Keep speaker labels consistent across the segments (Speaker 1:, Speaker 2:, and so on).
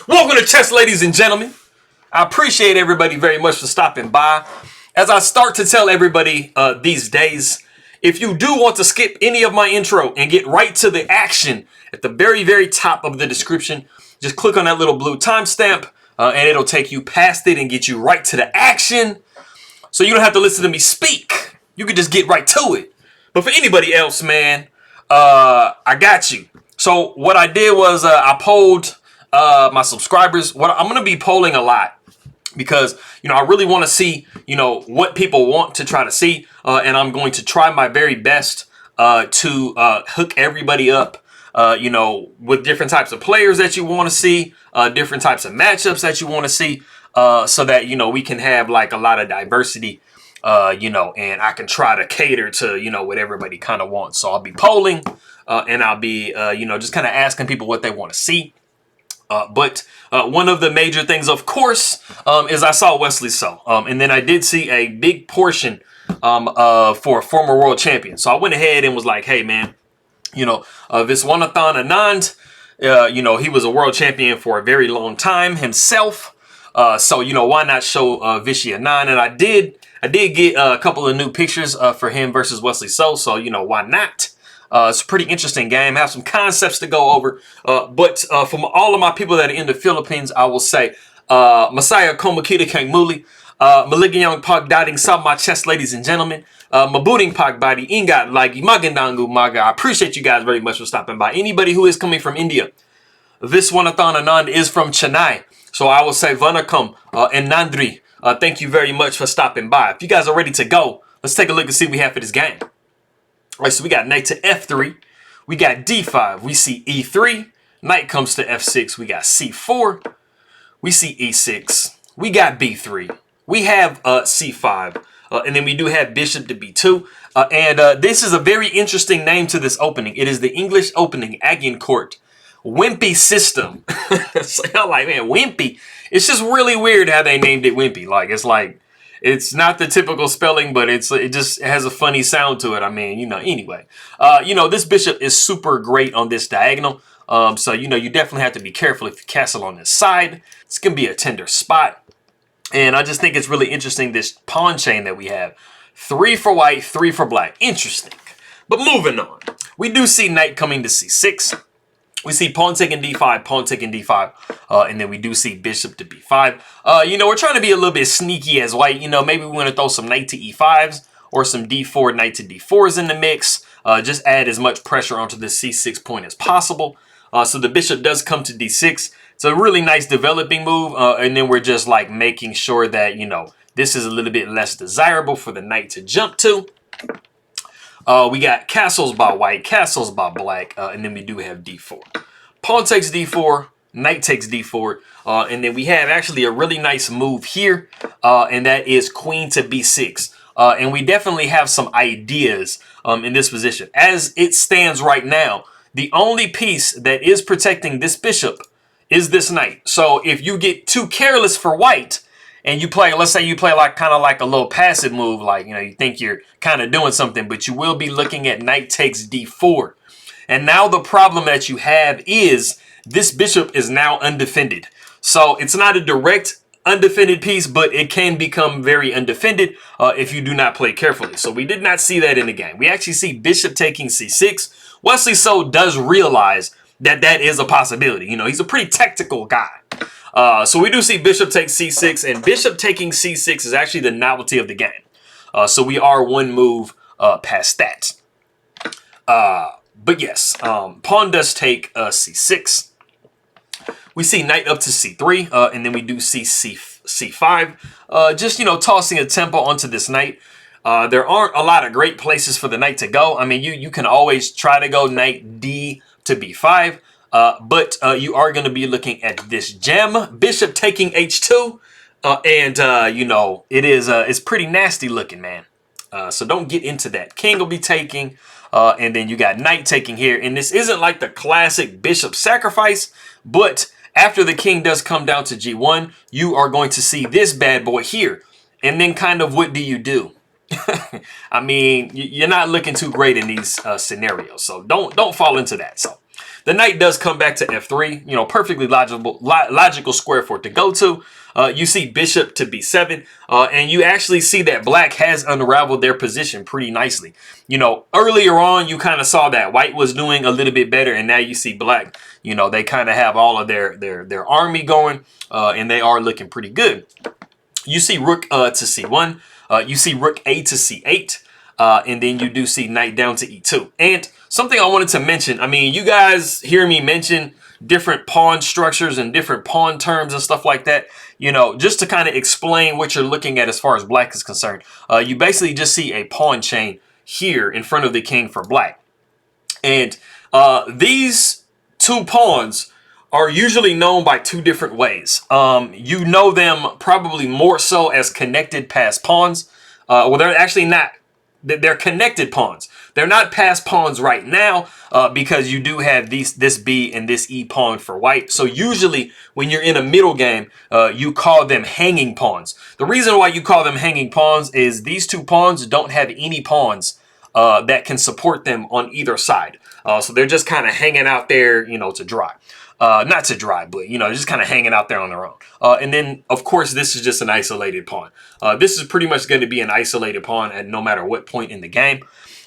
Speaker 1: Welcome to chess, ladies and gentlemen. I appreciate everybody very much for stopping by. As I start to tell everybody these days, if you do want to skip any of my intro and get right to the action, at the very, very top of the description, just click on that little blue timestamp and it'll take you past it and get you right to the action. So you don't have to listen to me speak. You can just get right to it. But for anybody else, man, I got you. So what I did was I polled my subscribers. What I'm going to be polling a lot because, I really want to see, what people want to try to see. And I'm going to try my very best to hook everybody up, with different types of players that you want to see, different types of matchups that you want to see, so that, we can have like a lot of diversity, and I can try to cater to, what everybody kind of wants. So I'll be polling and I'll be, just kind of asking people what they want to see. But one of the major things, of course, is I saw Wesley and then I did see a big portion for a former world champion. So I went ahead and was like, hey, man, Viswanathan Anand, he was a world champion for a very long time himself. So, why not show Viswanathan? And I did get a couple of new pictures for him versus Wesley So, why not? It's a pretty interesting game. Have some concepts to go over. But from all of my people that are in the Philippines, I will say, Masaya Komakita Kang Muli, Maligayang Pagdating sa my chest, ladies and gentlemen. Mabuting Pagbadi Ingat Lagi Magandang Umaga. I appreciate you guys very much for stopping by. Anybody who is coming from India, Viswanathan Anand is from Chennai. So I will say Vanakkam and Nandri. Thank you very much for stopping by. If you guys are ready to go, let's take a look and see what we have for this game. All right, so we got knight to f3. We got d5. We see e3. Knight comes to f6. We got c4. We see e6. We got b3. We have c5. And then we do have bishop to b2. And this is a very interesting name to this opening. It is the English opening, Agincourt. Wimpy system. So y'all like, man, wimpy. It's just really weird how they named it wimpy. It's not the typical spelling, but it just has a funny sound to it. I mean, anyway. This bishop is super great on this diagonal. So, you definitely have to be careful if you castle on this side. It's going to be a tender spot. And I just think it's really interesting, this pawn chain that we have. 3 for white, 3 for black. Interesting. But moving on. We do see knight coming to c6. We see pawn taking d5, pawn taking d5, and then we do see bishop to b5. We're trying to be a little bit sneaky as white. Maybe we want to throw some knight to e5s or some d4, knight to d4s in the mix. Just add as much pressure onto the c6 point as possible. So the bishop does come to d6. It's a really nice developing move, and then we're just like making sure that, this is a little bit less desirable for the knight to jump to. We got castles by white, castles by black, and then we do have d4. Pawn takes d4, knight takes d4, and then we have actually a really nice move here, and that is queen to b6. And we definitely have some ideas in this position. As it stands right now, the only piece that is protecting this bishop is this knight. So if you get too careless for white, and you play, let's say you play kind of like a little passive move, you think you're kind of doing something, but you will be looking at knight takes d4. And now the problem that you have is this bishop is now undefended. So it's not a direct undefended piece, but it can become very undefended if you do not play carefully. So we did not see that in the game. We actually see bishop taking c6. Wesley So does realize that that is a possibility. He's a pretty tactical guy. So we do see bishop takes c6, and bishop taking c6 is actually the novelty of the game. So we are one move past that. But yes, pawn does take c6. We see knight up to c3, and then we do see c5. Just, tossing a tempo onto this knight. There aren't a lot of great places for the knight to go. I mean, you can always try to go knight d to b5. But you are going to be looking at this gem, bishop taking h2, and it's pretty nasty looking, man. So don't get into that. King will be taking, and then you got knight taking here, and this isn't like the classic bishop sacrifice, but after the king does come down to g1, you are going to see this bad boy here, and then kind of what do? I mean, you're not looking too great in these scenarios, so don't fall into that. So The knight does come back to f3, you know, perfectly logical square for it to go to. You see bishop to b7, and you actually see that black has unraveled their position pretty nicely. You know, earlier on, you kind of saw that white was doing a little bit better, and now you see black, you know, they kind of have all of their army going, and they are looking pretty good. You see rook to c1, you see rook a to c8, and then you do see knight down to e2. And something I wanted to mention, I mean, you guys hear me mention different pawn structures and different pawn terms and stuff like that, you know, just to kind of explain what you're looking at as far as black is concerned. You basically just see a pawn chain here in front of the king for black. And these two pawns are usually known by two different ways. You know them probably more so as connected passed pawns. Well, they're actually not. They're connected pawns. They're not passed pawns right now because you do have this B and this E pawn for white. So usually when you're in a middle game, you call them hanging pawns. The reason why you call them hanging pawns is these two pawns don't have any pawns that can support them on either side. So they're just kind of hanging out there, you know, to dry. Not to dry, but, you know, just kind of hanging out there on their own. And then, of course, this is just an isolated pawn. This is pretty much going to be an isolated pawn at no matter what point in the game.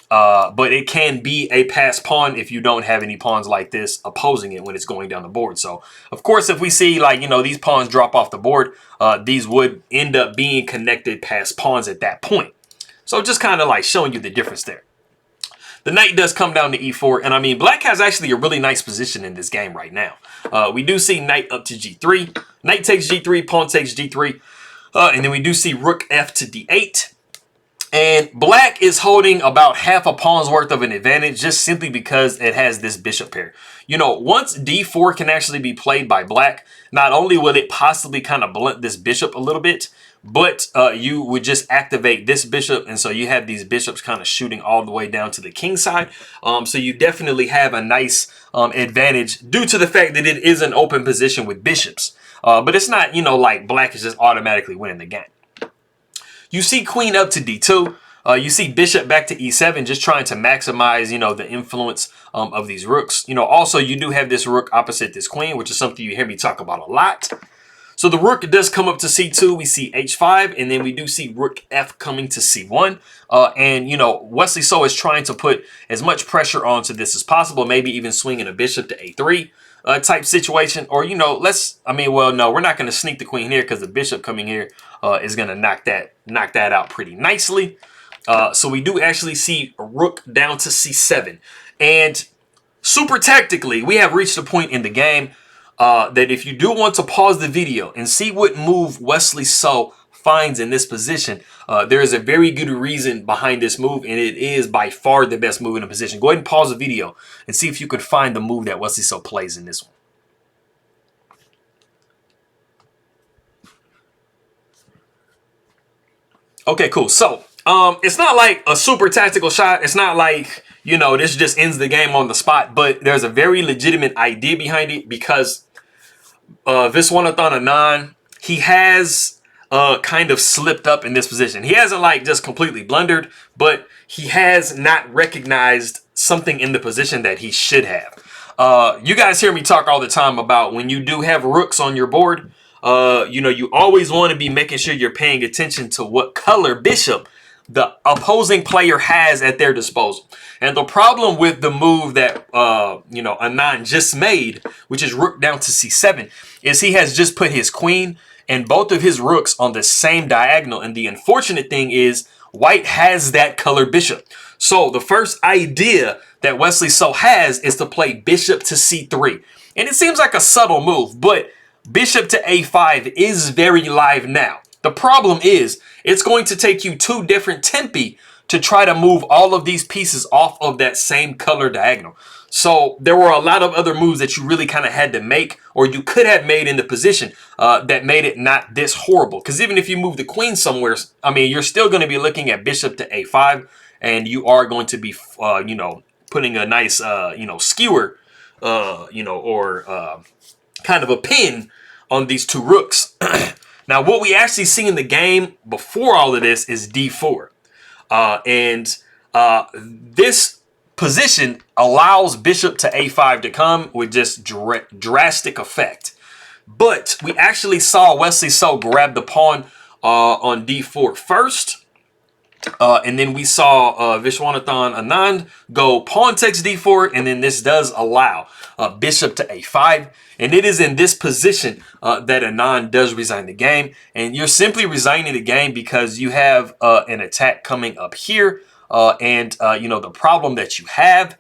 Speaker 1: But it can be a passed pawn if you don't have any pawns like this opposing it when it's going down the board. So, of course, if we see, like, you know, these pawns drop off the board, these would end up being connected passed pawns at that point. So just kind of like showing you the difference there. The knight does come down to e4, and I mean, black has actually a really nice position in this game right now. We do see knight up to g3, knight takes g3, pawn takes g3, and then we do see rook f to d8. And black is holding about half a pawn's worth of an advantage just simply because it has this bishop pair. You know, once d4 can actually be played by black, not only will it possibly kind of blunt this bishop a little bit, but you would just activate this bishop, and so you have these bishops kind of shooting all the way down to the king side. So you definitely have a nice advantage due to the fact that it is an open position with bishops. But it's not, you know, like black is just automatically winning the game. You see queen up to d2. You see bishop back to e7, just trying to maximize, you know, the influence of these rooks. You know, also you do have this rook opposite this queen, which is something you hear me talk about a lot. So the rook does come up to c2. We see h5, and then we do see rook f coming to c1. And, you know, Wesley So is trying to put as much pressure onto this as possible, maybe even swinging a bishop to a3 type situation. Or, you know, well, no, we're not going to sneak the queen here because the bishop coming here is going to knock that out pretty nicely. So we do actually see a rook down to c7. And super tactically, we have reached a point in the game that if you do want to pause the video and see what move Wesley So finds in this position, there is a very good reason behind this move, and it is by far the best move in the position. Go ahead and pause the video and see if you can find the move that Wesley So plays in this one. Okay, cool. So it's not like a super tactical shot. It's not like, you know, this just ends the game on the spot, but there's a very legitimate idea behind it because Viswanathan Anand, he has kind of slipped up in this position. He hasn't like just completely blundered, but he has not recognized something in the position that he should have. You guys hear me talk all the time about when you do have rooks on your board, you know, you always want to be making sure you're paying attention to what color bishop the opposing player has at their disposal. And the problem with the move that, you know, Anand just made, which is rook down to c7, is he has just put his queen and both of his rooks on the same diagonal. And the unfortunate thing is white has that color bishop. So the first idea that Wesley So has is to play bishop to c3. And it seems like a subtle move, but bishop to a5 is very live now. The problem is it's going to take you two different tempi to try to move all of these pieces off of that same color diagonal. So there were a lot of other moves that you really kind of had to make, or you could have made in the position that made it not this horrible. Because even if you move the queen somewhere, I mean, you're still going to be looking at bishop to a5, and you are going to be, you know, putting a nice, you know, skewer, you know, or kind of a pin on these two rooks. Now, what we actually see in the game before all of this is d4. This position allows bishop to a5 to come with just drastic effect. But we actually saw Wesley So grab the pawn on d4 first. And then we saw Viswanathan Anand go pawn takes d4, and then this does allow bishop to a5. And it is in this position that Anand does resign the game. And you're simply resigning the game because you have an attack coming up here. You know, the problem that you have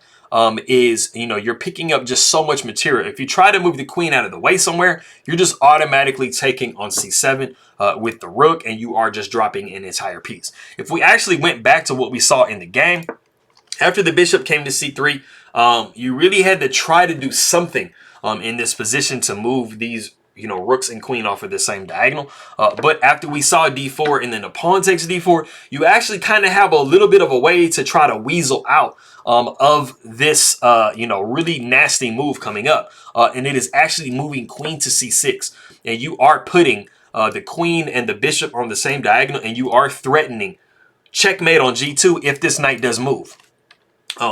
Speaker 1: is, you know, you're picking up just so much material. If you try to move the queen out of the way somewhere, you're just automatically taking on c7 with the rook, and you are just dropping an entire piece. If we actually went back to what we saw in the game, after the bishop came to c3, you really had to try to do something in this position to move these, you know, rooks and queen off of the same diagonal. But after we saw d4 and then the pawn takes d4, you actually kind of have a little bit of a way to try to weasel out of this, you know, really nasty move coming up. And it is actually moving queen to c6. And you are putting the queen and the bishop on the same diagonal, and you are threatening checkmate on g2 if this knight does move.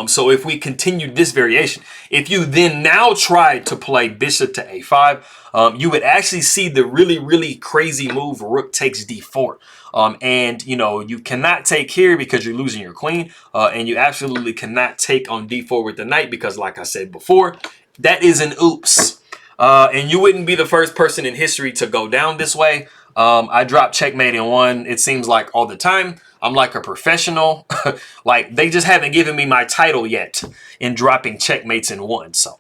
Speaker 1: So if we continue this variation, if you then now try to play bishop to a5, you would actually see the really crazy move rook takes d4. And, you know, you cannot take here because you're losing your queen. And you absolutely cannot take on d4 with the knight because, like I said before, that is an oops. And you wouldn't be the first person in history to go down this way. I drop checkmate in one, it seems like, all the time. I'm like a professional. Like, they just haven't given me my title yet in dropping checkmates in one. So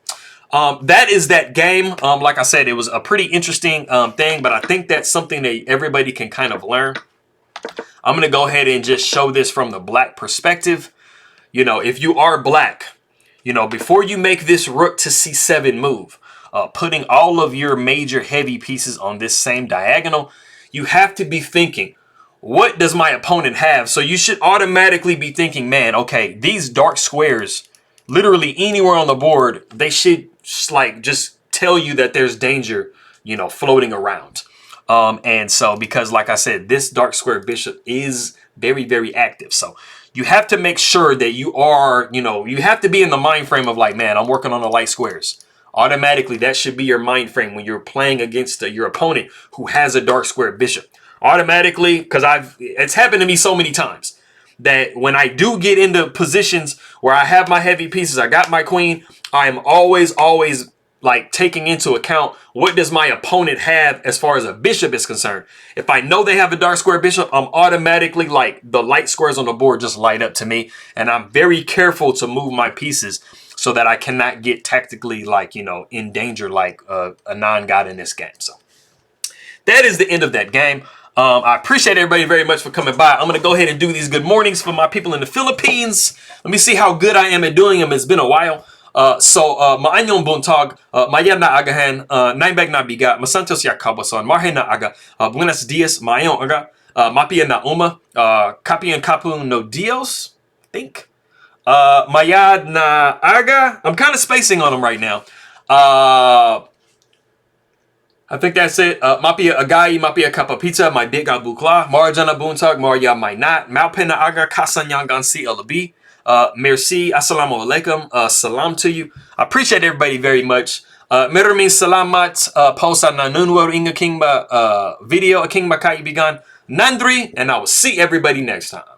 Speaker 1: that is that game. Like I said, it was a pretty interesting thing, but I think that's something that everybody can kind of learn. I'm going to go ahead and just show this from the black perspective. You know, if you are black, you know, before you make this rook to c7 move, putting all of your major heavy pieces on this same diagonal, you have to be thinking, what does my opponent have? So you should automatically be thinking, man, okay, these dark squares, literally anywhere on the board, they should just tell you that there's danger, you know, floating around. And so, because like I said, this dark square bishop is very active. So you have to make sure that you are, you know, you have to be in the mind frame of like, man, I'm working on the light squares. Automatically, that should be your mind frame when you're playing against your opponent who has a dark square bishop. Automatically, because it's happened to me so many times that when I do get into positions where I have my heavy pieces, I got my queen, I am always like taking into account what does my opponent have as far as a bishop is concerned. If I know they have a dark square bishop, I'm automatically like the light squares on the board just light up to me, and I'm very careful to move my pieces so that I cannot get tactically, like, you know, in danger like a non-god in this game. So that is the end of that game. I appreciate everybody very much for coming by. I'm going to go ahead and do these good mornings for my people in the Philippines. Let me see how good I am at doing them. It's been a while. Maanyong buntag, maya na agahan, naibag na biga, masantos ya kabason, marhe na aga, buenos dias, maayong aga, mapia na uma, kapian kapung no dios, I think. Mayad na aga. I'm kind of spacing on them right now. I think that's it. Mapia agai, mapia kapapita, my big abukla, marjana buntag, marya my nat, malpena aga kasanyangan si alabi. Merci, assalamu alaikum, salam to you. I appreciate everybody very much. Maraming salamat po sa nanonood ng aking video, aking makaibigan, Ng3, and I will see everybody next time.